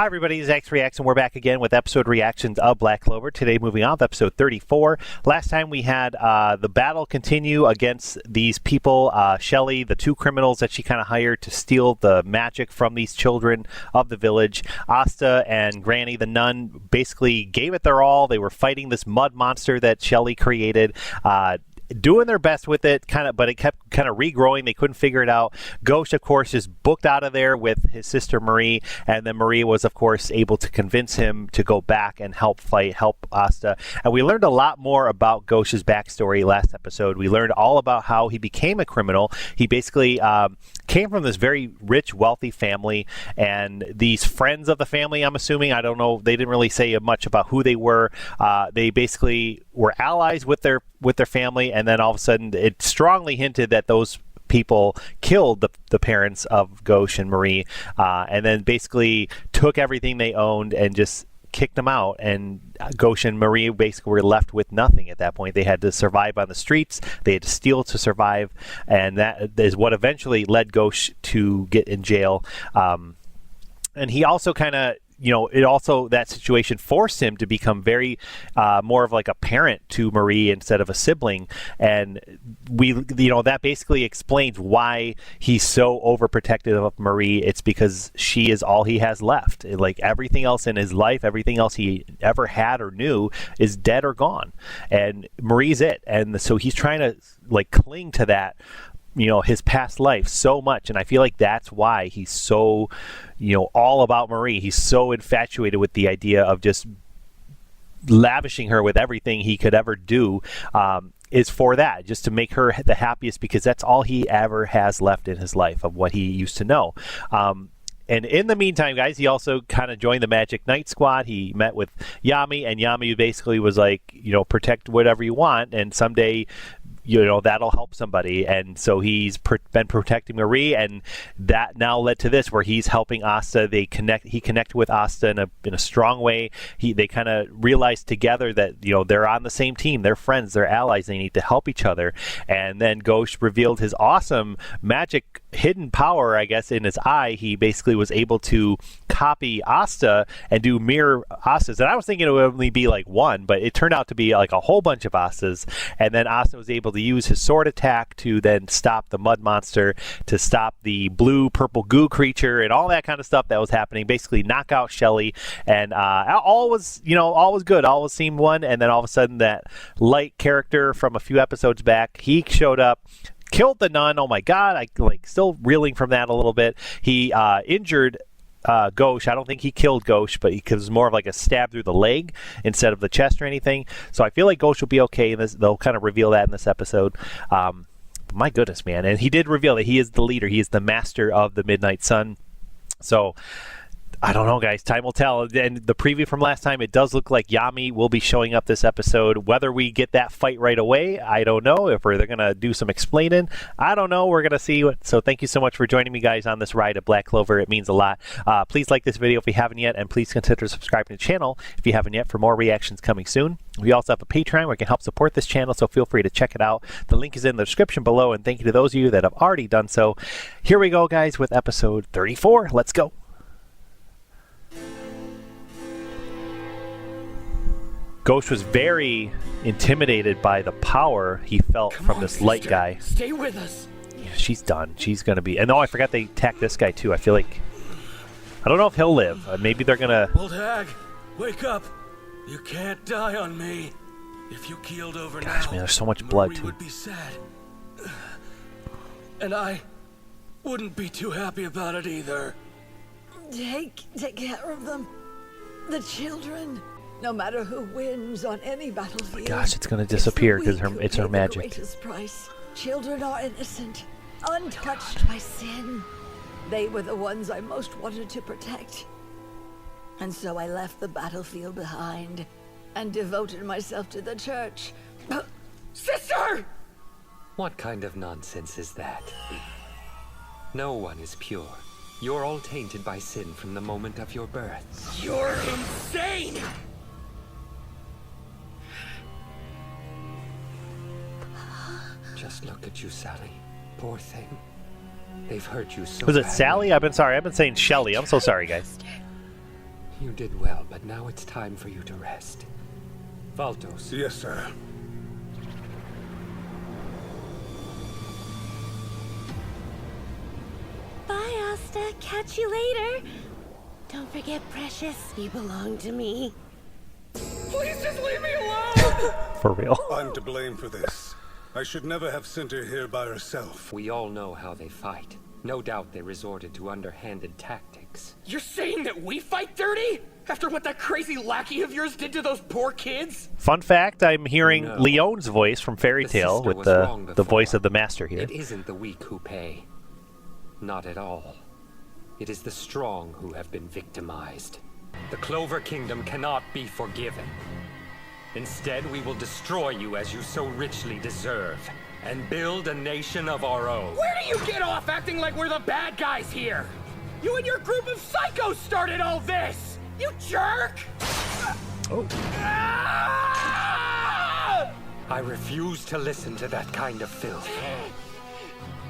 Hi everybody, it's X Reacts and we're back again with episode reactions of Black Clover. Today moving on with episode 34. Last time we had the battle continue against these people, Shelly, the two criminals that she kind of hired to steal the magic from these children of the village. Asta and Granny the nun basically gave it their all. They were fighting this mud monster that Shelly created. Doing their best with it, but it kept kind of regrowing. They couldn't figure it out. Ghost, of course, just booked out of there with his sister Marie, and then Marie was, of course, able to convince him to go back and help Asta. And we learned a lot more about Ghost's backstory last episode. We learned all about how he became a criminal. He basically came from this very rich, wealthy family, and these friends of the family, I'm assuming, I don't know, they didn't really say much about who they were. They basically were allies with their family, and then all of a sudden it strongly hinted that those people killed the parents of Ghosh and Marie, and then basically took everything they owned and just kicked them out, and Ghosh and Marie basically were left with nothing at that point. They had to survive on the streets. They had to steal to survive, and that is what eventually led Ghosh to get in jail. And he also kind of, that situation forced him to become very more of like a parent to Marie instead of a sibling. And that basically explains why he's so overprotective of Marie. It's because she is all he has left. Like everything else in his life, everything else he ever had or knew is dead or gone. And Marie's it. And so he's trying to like cling to that, his past life so much. And I feel like that's why he's so, all about Marie. He's so infatuated with the idea of just lavishing her with everything he could ever do, is for that, just to make her the happiest, because that's all he ever has left in his life of what he used to know. And in the meantime, guys, he also kind of joined the Magic Knight Squad. He met with Yami, and Yami basically was like, protect whatever you want, and someday that'll help somebody. And so he's been protecting Marie, and that now led to this, where he's helping Asta. He connected with Asta in a strong way. They kind of realized together that they're on the same team, they're friends, they're allies, they need to help each other. And then Ghosh revealed his awesome magic hidden power, I guess, in his eye. He basically was able to copy Asta and do mirror Astas. And I was thinking it would only be like one, but it turned out to be like a whole bunch of Astas. And then Asta was able to use his sword attack to then stop the mud monster, to stop the blue purple goo creature, and all that kind of stuff that was happening. Basically knock out Shelly, and all was good. All was scene one. And then all of a sudden that light character from a few episodes back, he showed up, killed the nun. Oh my god, I still reeling from that a little bit. He injured Ghosh. I don't think he killed Ghosh, but it was more of like a stab through the leg instead of the chest or anything. So I feel like Ghosh will be okay. They'll kind of reveal that in this episode. My goodness, man. And he did reveal that he is the leader. He is the master of the Midnight Sun. So I don't know, guys. Time will tell. And the preview from last time, it does look like Yami will be showing up this episode. Whether we get that fight right away, I don't know. If they're going to do some explaining, I don't know. We're going to see. So thank you so much for joining me, guys, on this ride of Black Clover. It means a lot. Please like this video if you haven't yet, and please consider subscribing to the channel if you haven't yet, for more reactions coming soon. We also have a Patreon where you can help support this channel, so feel free to check it out. The link is in the description below, and thank you to those of you that have already done so. Here we go, guys, with episode 34. Let's go. Ghosh was very intimidated by the power he felt from this light guy. Stay with us. Yeah, she's done. She's gonna be. And I forgot they attacked this guy too. I feel like I don't know if he'll live. Maybe they're gonna. Old hag, wake up! You can't die on me. If you keeled over Gosh, now, man, there's so much blood too. Would be sad, and I wouldn't be too happy about it either. Take care of them, the children. No matter who wins on any battlefield. Oh my gosh, it's gonna disappear because it's her magic. The greatest price. Children are innocent, untouched by sin. They were the ones I most wanted to protect. And so I left the battlefield behind and devoted myself to the church. Sister! What kind of nonsense is that? No one is pure. You're all tainted by sin from the moment of your birth. You're insane! Just look at you, Sally. Poor thing. They've hurt you so Was it badly. Sally? I've been saying Shelly. I'm so sorry, guys. You did well, but now it's time for you to rest. Valtos. Yes, sir. Bye, Asta. Catch you later. Don't forget, Precious, you belong to me. Please just leave me alone! For real. I'm to blame for this. I should never have sent her here by herself. We all know how they fight. No doubt they resorted to underhanded tactics. You're saying that we fight dirty? After what that crazy lackey of yours did to those poor kids? Fun fact, I'm hearing No. Leon's voice from Fairy The Tale sister with was the wrong before. voice of the master here. It isn't the weak who pay. Not at all. It is the strong who have been victimized. The Clover Kingdom cannot be forgiven. Instead, we will destroy you as you so richly deserve, and build a nation of our own. Where do you get off acting like we're the bad guys here? You and your group of psychos started all this! You jerk! Oh. Ah! I refuse to listen to that kind of filth.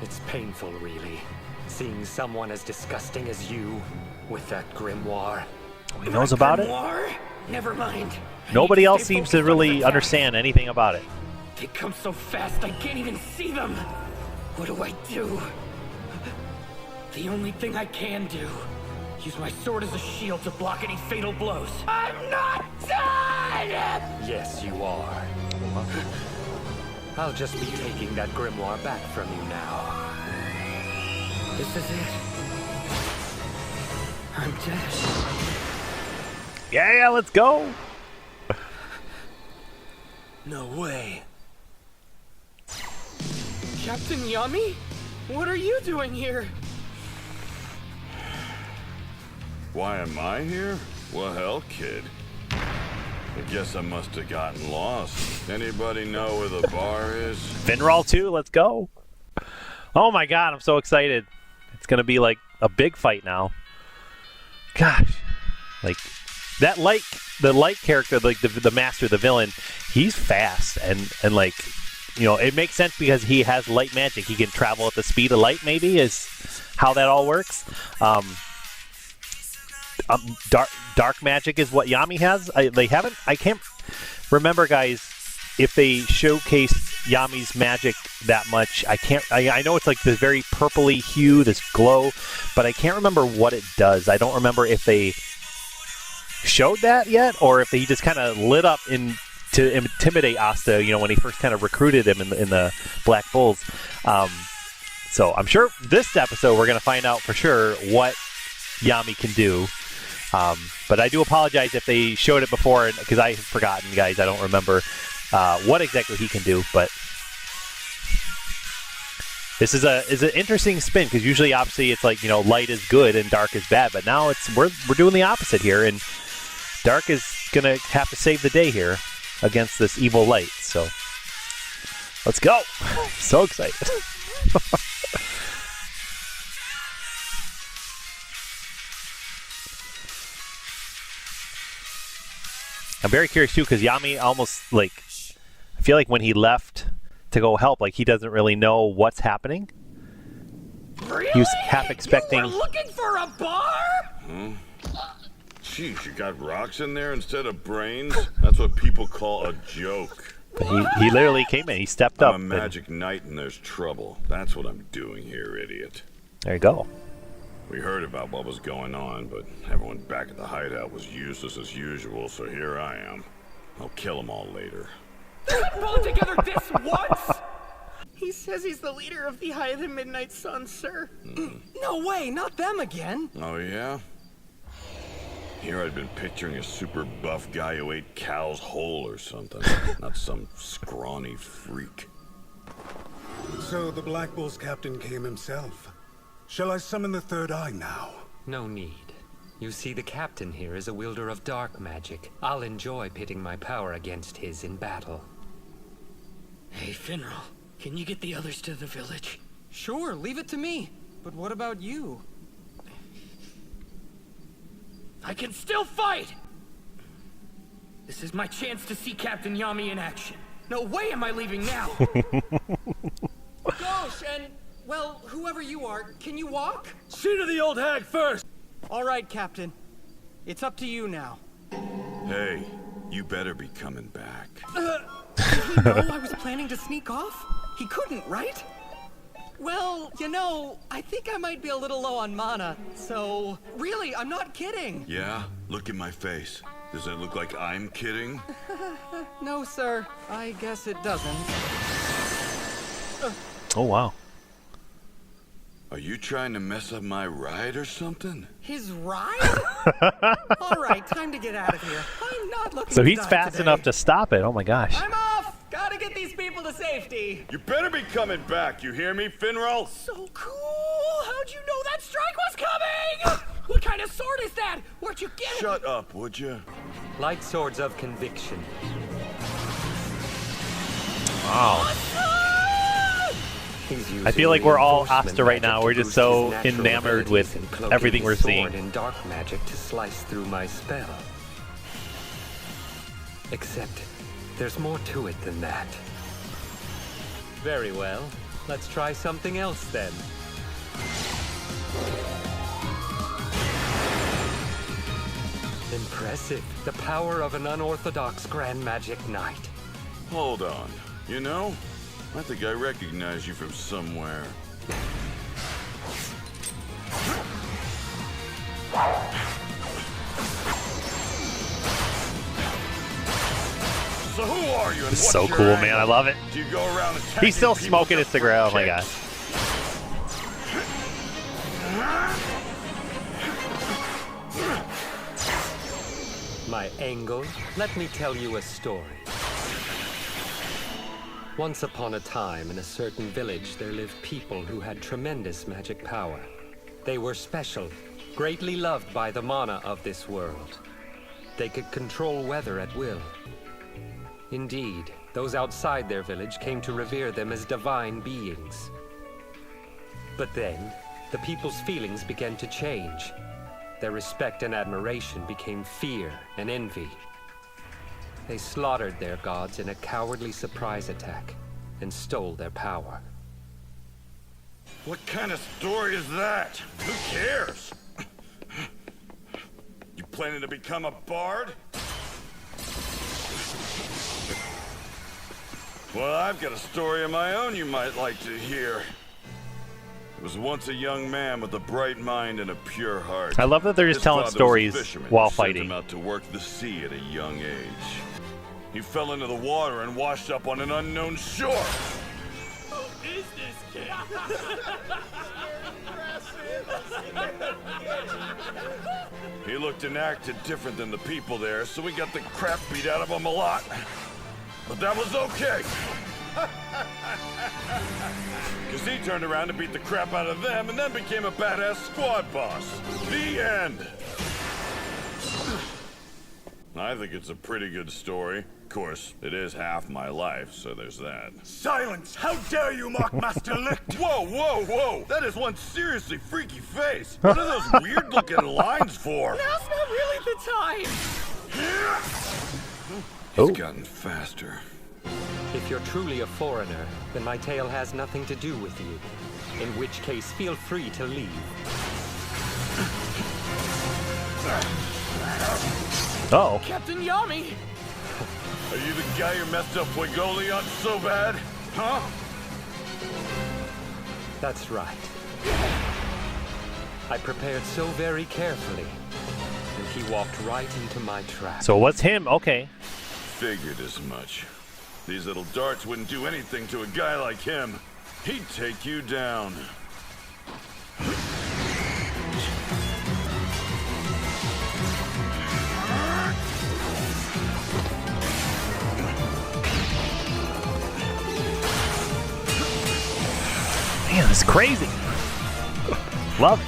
It's painful, really, seeing someone as disgusting as you with that grimoire. He knows about it. Grimoire? Never mind. I Nobody need to else stay seems to focused on really this understand anything about it. They come so fast I can't even see them. What do I do? The only thing I can do. Use my sword as a shield to block any fatal blows. I'm not done! Yes, you are. I'll just be taking that grimoire back from you now. This is it. I'm dead. Yeah, let's go. No way. Captain Yami? What are you doing here? Why am I here? Well, hell, kid. I guess I must have gotten lost. Anybody know where the bar is? Finral 2, let's go. Oh my god, I'm so excited. It's going to be like a big fight now. Gosh. Like, that the light character, like the master, the villain, he's fast. And like, you know, it makes sense because he has light magic. He can travel at the speed of light, maybe, is how that all works. Dark magic is what Yami has. I can't remember, guys, if they showcased Yami's magic that much. I know it's like this very purpley hue, this glow, but I can't remember what it does. I don't remember if they showed that yet, or if he just kind of lit up to intimidate Asta, you know, when he first kind of recruited him in the Black Bulls. So I'm sure this episode we're going to find out for sure what Yami can do. But I do apologize if they showed it before, because I have forgotten, guys. I don't remember what exactly he can do. But this is an interesting spin, because usually, obviously, it's like, you know, light is good and dark is bad. But now we're doing the opposite here, and dark is gonna have to save the day here against this evil light. So let's go! So excited. I'm very curious too, because Yami almost, like, I feel like when he left to go help, like, he doesn't really know what's happening. Really? He was half expecting. You were looking for a bar? Jeez, you got rocks in there instead of brains? That's what people call a joke. But he literally came in. He stepped up. I'm a magic knight and there's trouble. That's what I'm doing here, idiot. There you go. We heard about what was going on, but everyone back at the hideout was useless as usual, so here I am. I'll kill them all later. They couldn't pull it together this once? He says he's the leader of the Eye of the Midnight Sun, sir. No way, not them again. Oh, yeah? Here I'd been picturing a super buff guy who ate cows whole or something, not some scrawny freak. So the Black Bull's captain came himself. Shall I summon the third eye now? No need. You see, the captain here is a wielder of dark magic. I'll enjoy pitting my power against his in battle. Hey, Finral, can you get the others to the village? Sure, leave it to me. But what about you? I can still fight! This is my chance to see Captain Yami in action. No way am I leaving now! Gosh, and, well, whoever you are, can you walk? See to the old hag first! All right, Captain. It's up to you now. Hey, you better be coming back. Did he know I was planning to sneak off? He couldn't, right? Well, you know, I think I might be a little low on mana, so... Really, I'm not kidding. Yeah? Look at my face. Does it look like I'm kidding? No, sir. I guess it doesn't. Oh, wow. Are you trying to mess up my ride or something? His ride? All right, time to get out of here. I'm not looking So to he's die fast today. enough to stop it. Oh, my gosh. I'm off! Gotta get these people to safety. You better be coming back, you hear me, Finral? So cool! How'd you know that strike was coming? What kind of sword is that? Where'd you get it? Shut up, would you? Light swords of conviction. Wow. I feel like we're all Asta right now. We're just so enamored with everything we're seeing. And dark magic to slice through my spell. Except, there's more to it than that. Very well. Let's try something else then. Impressive. The power of an unorthodox grand magic knight. Hold on. You know, I think I recognize you from somewhere. So who are you and It's what's so your cool, angle? man. I love it. Do you go around attacking He's still people smoking his just for cigarette. Oh, my kicks? gosh. My angle? Let me tell you a story. Once upon a time, in a certain village, there lived people who had tremendous magic power. They were special, greatly loved by the mana of this world. They could control weather at will. Indeed, those outside their village came to revere them as divine beings. But then, the people's feelings began to change. Their respect and admiration became fear and envy. They slaughtered their gods in a cowardly surprise attack and stole their power. What kind of story is that? Who cares? You planning to become a bard? Well, I've got a story of my own you might like to hear. I was once a young man with a bright mind and a pure heart. I love that they're just His telling father was a stories fisherman while who sent fighting. him out to work the sea at a young age. He fell into the water and washed up on an unknown shore. Who is this kid? He looked and acted different than the people there, so we got the crap beat out of him a lot. But that was okay. Because he turned around and beat the crap out of them and then became a badass squad boss. The end. I think it's a pretty good story. Of course, it is half my life, so there's that. Silence! How dare you mock Master Licht? Whoa, whoa, whoa! That is one seriously freaky face. What are those weird-looking lines for? Now's not really the time. He's gotten faster. If you're truly a foreigner, then my tale has nothing to do with you. In which case, feel free to leave. Oh. Captain Yami! Are you the guy who messed up Fuegolion so bad? Huh? That's right. I prepared so very carefully, and he walked right into my trap. So it was him. Okay. Figured as much. These little darts wouldn't do anything to a guy like him. He'd take you down. Man, this is crazy. Love it.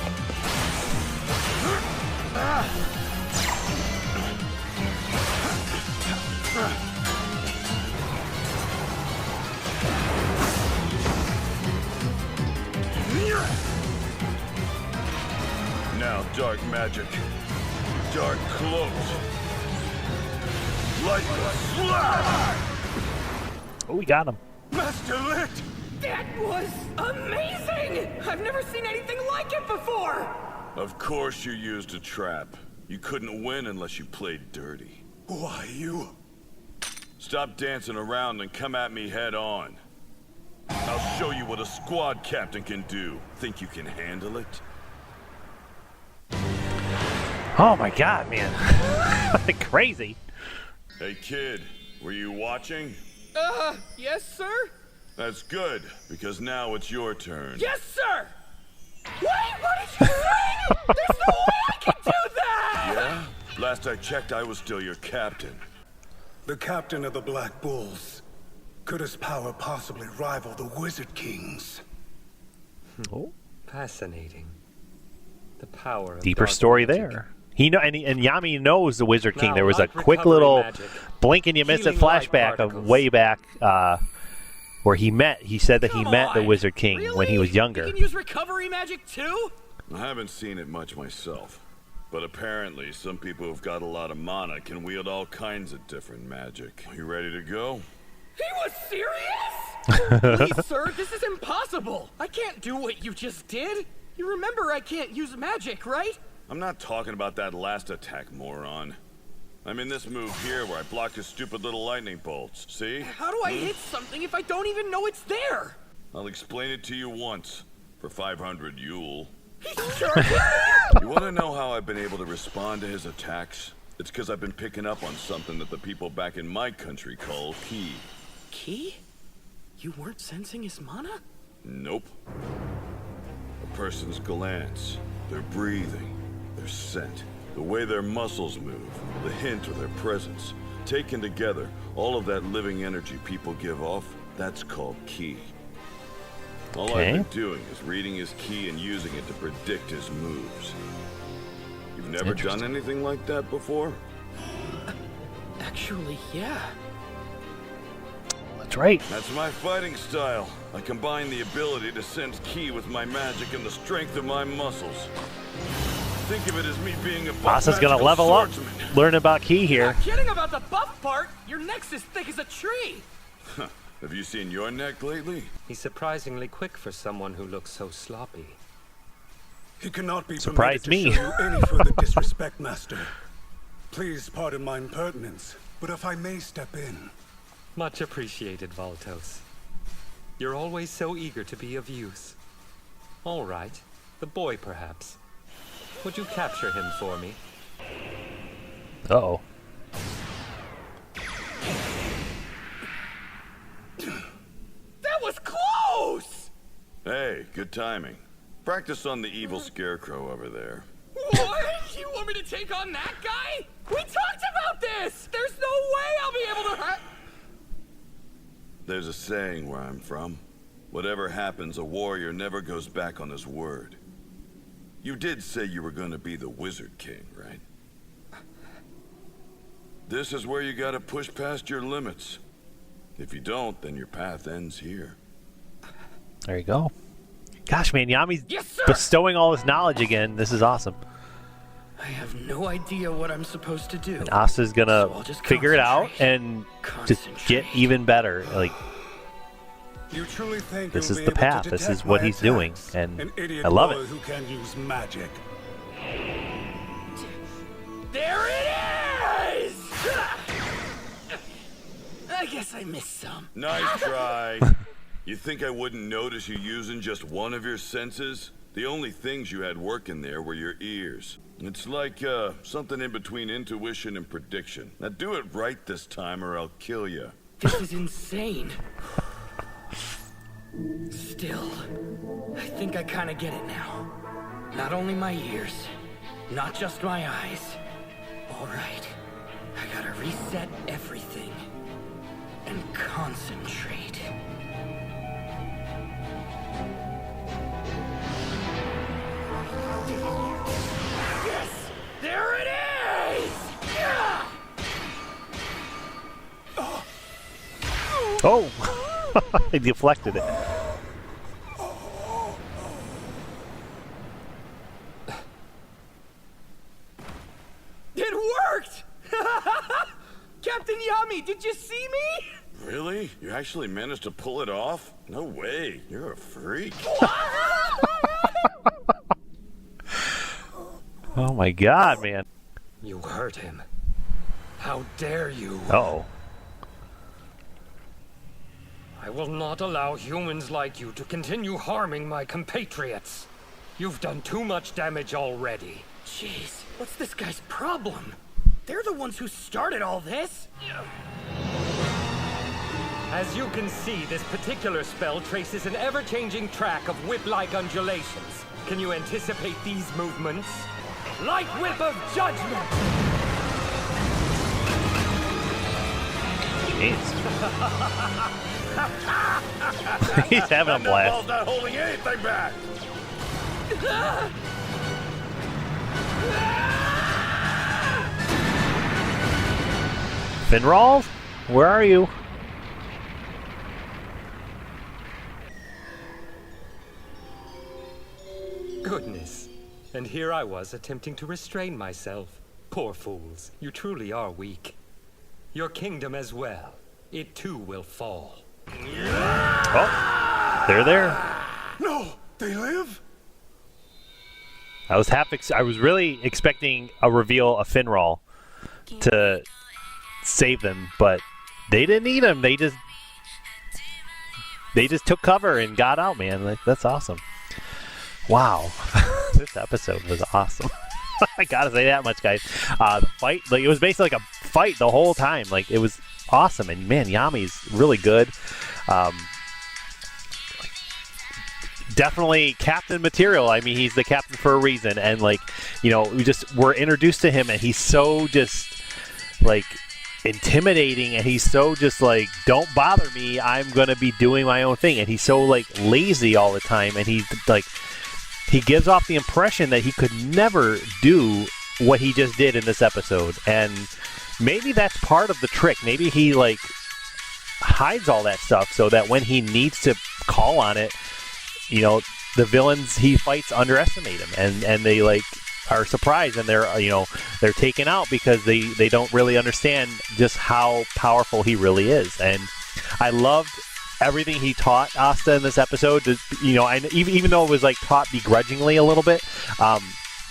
Now, dark magic. Dark cloaks. Like a slap! Oh, we got him. Master Licht! That was amazing! I've never seen anything like it before! Of course you used a trap. You couldn't win unless you played dirty. Why, you? Stop dancing around and come at me head on. I'll show you what a squad captain can do. Think you can handle it? Oh my god, man. Like crazy. Hey kid, were you watching? Yes, sir? That's good, because now it's your turn. Yes, sir! Wait, what did you say? There's no way I can do that! Yeah? Last I checked, I was still your captain. The captain of the Black Bulls. Could his power possibly rival the Wizard King's? Oh. Fascinating. The power of Deeper dark story magic. there. He know, and Yami knows the Wizard King. Now, There was a like quick recovery little magic, blink and you miss it healing light flashback of particles. way back where he met. He said that he Come met the on! Wizard King when he Really? was younger. You can use recovery magic too? I haven't seen it much myself, but apparently some people who've got a lot of mana can wield all kinds of different magic. You ready to go? He was serious? Please, sir, this is impossible. I can't do what you just did. You remember I can't use magic, right? I'm not talking about that last attack, moron. I'm in this move here where I block his stupid little lightning bolts. See? How do I hit something if I don't even know it's there? I'll explain it to you once. For 500 Yule. He's charging! You want to know how I've been able to respond to his attacks? It's because I've been picking up on something that the people back in my country call ki. Ki? You weren't sensing his mana? Nope. A person's glance, their breathing, their scent, the way their muscles move, the hint of their presence. Taken together, all of that living energy people give off, that's called ki. All I've been doing is reading his ki and using it to predict his moves. You've never done anything like that before? Actually, yeah. That's right. That's my fighting style. I combine the ability to sense ki with my magic and the strength of my muscles. Think of it as me being a buff Asa's gonna magical level up, swordsman. learn about Ki here. Not kidding about the buff part. Your neck's as thick as a tree. Have you seen your neck lately? He's surprisingly quick for someone who looks so sloppy. He cannot be Surprised permitted me. to show you any further disrespect, Master. Please pardon my impertinence, but if I may step in. Much appreciated, Valtos. You're always so eager to be of use. All right, the boy perhaps. Would you capture him for me? Uh-oh. That was close! Hey, good timing. Practice on the evil scarecrow over there. What? You want me to take on that guy? We talked about this! There's no way I'll be able to There's a saying where I'm from. Whatever happens, a warrior never goes back on his word. You did say you were going to be the Wizard King, right? This is where you gotta push past your limits. If you don't, then your path ends here. There you go. Gosh, man, Yami's Yes, sir! bestowing all this knowledge again. This is awesome. I have no idea what I'm supposed to do. And Asa's gonna So I'll just figure it out concentrate. and just get even better. Like, You truly think This you'll is be the able to path. This detect is what my he's doing, attacks? and An idiot I love boy it. who can use magic. There it is! I guess I missed some. Nice try. You think I wouldn't notice you using just one of your senses? The only things you had working there were your ears. It's like, something in between intuition and prediction. Now do it right this time or I'll kill you. This is insane. Still, I think I kind of get it now. Not only my ears, not just my eyes. All right, I gotta reset everything and concentrate. Yes! There it is! Yeah! oh, he deflected it. It worked! Captain Yami, did you see me? Really? You actually managed to pull it off? No way. You're a freak. Oh my God, man. You hurt him. How dare you? Uh-oh. I will not allow humans like you to continue harming my compatriots. You've done too much damage already. Jeez, what's this guy's problem? They're the ones who started all this. As you can see, this particular spell traces an ever-changing track of whip-like undulations. Can you anticipate these movements? Light Whip of Judgment! Jeez. He's having a blast. Not holding anything back. Finral? Where are you? Goodness. And here I was attempting to restrain myself. Poor fools. You truly are weak. Your kingdom as well. It too will fall. Oh, they're there. No, they live? I was really expecting a reveal of Finral to save them, but they didn't need him. They just took cover and got out, man. Like, that's awesome. Wow. This episode was awesome. I gotta say that much, guys. The fight, like, it was basically like a fight the whole time. Like, it was awesome. And man, Yami's really good. Definitely captain material. I mean, he's the captain for a reason. And, like, you know, we're introduced to him, and he's so just, like, intimidating, and he's so just like, don't bother me, I'm gonna be doing my own thing. And he's so, like, lazy all the time, and he's like, he gives off the impression that he could never do what he just did in this episode. And maybe that's part of the trick. Maybe he, like, hides all that stuff so that when he needs to call on it, you know, the villains he fights underestimate him, and they, like, are surprised, and they're taken out because they don't really understand just how powerful he really is. And I loved everything he taught Asta in this episode. You know, and even though it was, like, taught begrudgingly a little bit,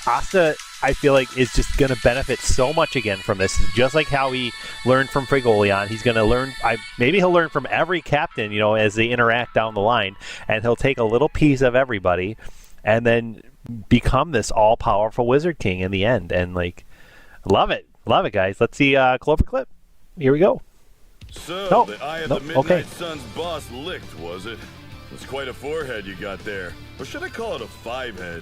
Asta, I feel like, is just going to benefit so much again from this. Just like how he learned from Frigolion, he's going to learn. Maybe he'll learn from every captain, you know, as they interact down the line, and he'll take a little piece of everybody, and then become this all-powerful Wizard King in the end. And, like, love it, guys. Let's see Clover clip. Here we go. So, the Eye of the Midnight Sun's boss licked, was it? It's quite a forehead you got there. Or should I call it a five-head?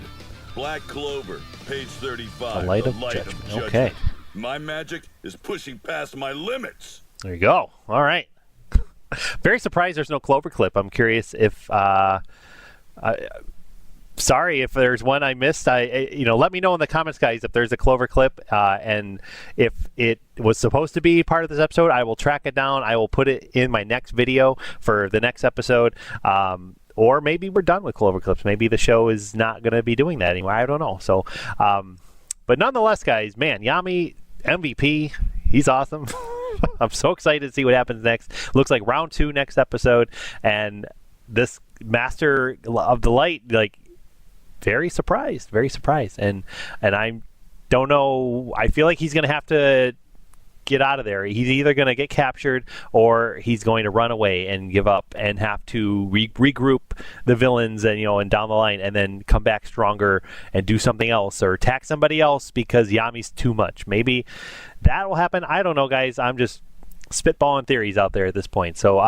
Black Clover, page 35. The Light of Judgment. Okay. My magic is pushing past my limits. There you go. All right. Very surprised there's no Clover clip. I'm curious if... sorry if there's one I missed. Let me know in the comments, guys, if there's a Clover clip, and if it was supposed to be part of this episode. I will track it down. I will put it in my next video for the next episode. Or maybe we're done with Clover clips. Maybe the show is not going to be doing that anymore. I don't know. So, but nonetheless, guys, man, Yami MVP. He's awesome. I'm so excited to see what happens next. Looks like round 2 next episode, and this Master of the Light, like, very surprised, and I don't know. I feel like he's going to have to get out of there. He's either going to get captured or he's going to run away and give up and have to regroup the villains and down the line, and then come back stronger and do something else or attack somebody else because Yami's too much. Maybe that will happen. I don't know, guys. I'm just spitballing theories out there at this point. So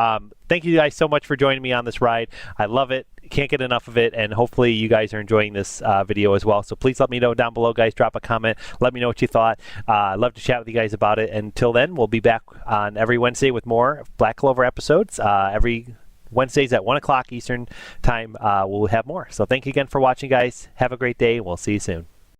thank you guys so much for joining me on this ride. I love it. Can't get enough of it, and hopefully you guys are enjoying this video as well. So please let me know down below, guys. Drop a comment. Let me know what you thought. I'd love to chat with you guys about it. Until then, we'll be back on every Wednesday with more Black Clover episodes. Every Wednesdays at 1 o'clock Eastern time, we'll have more. So thank you again for watching, guys. Have a great day. We'll see you soon.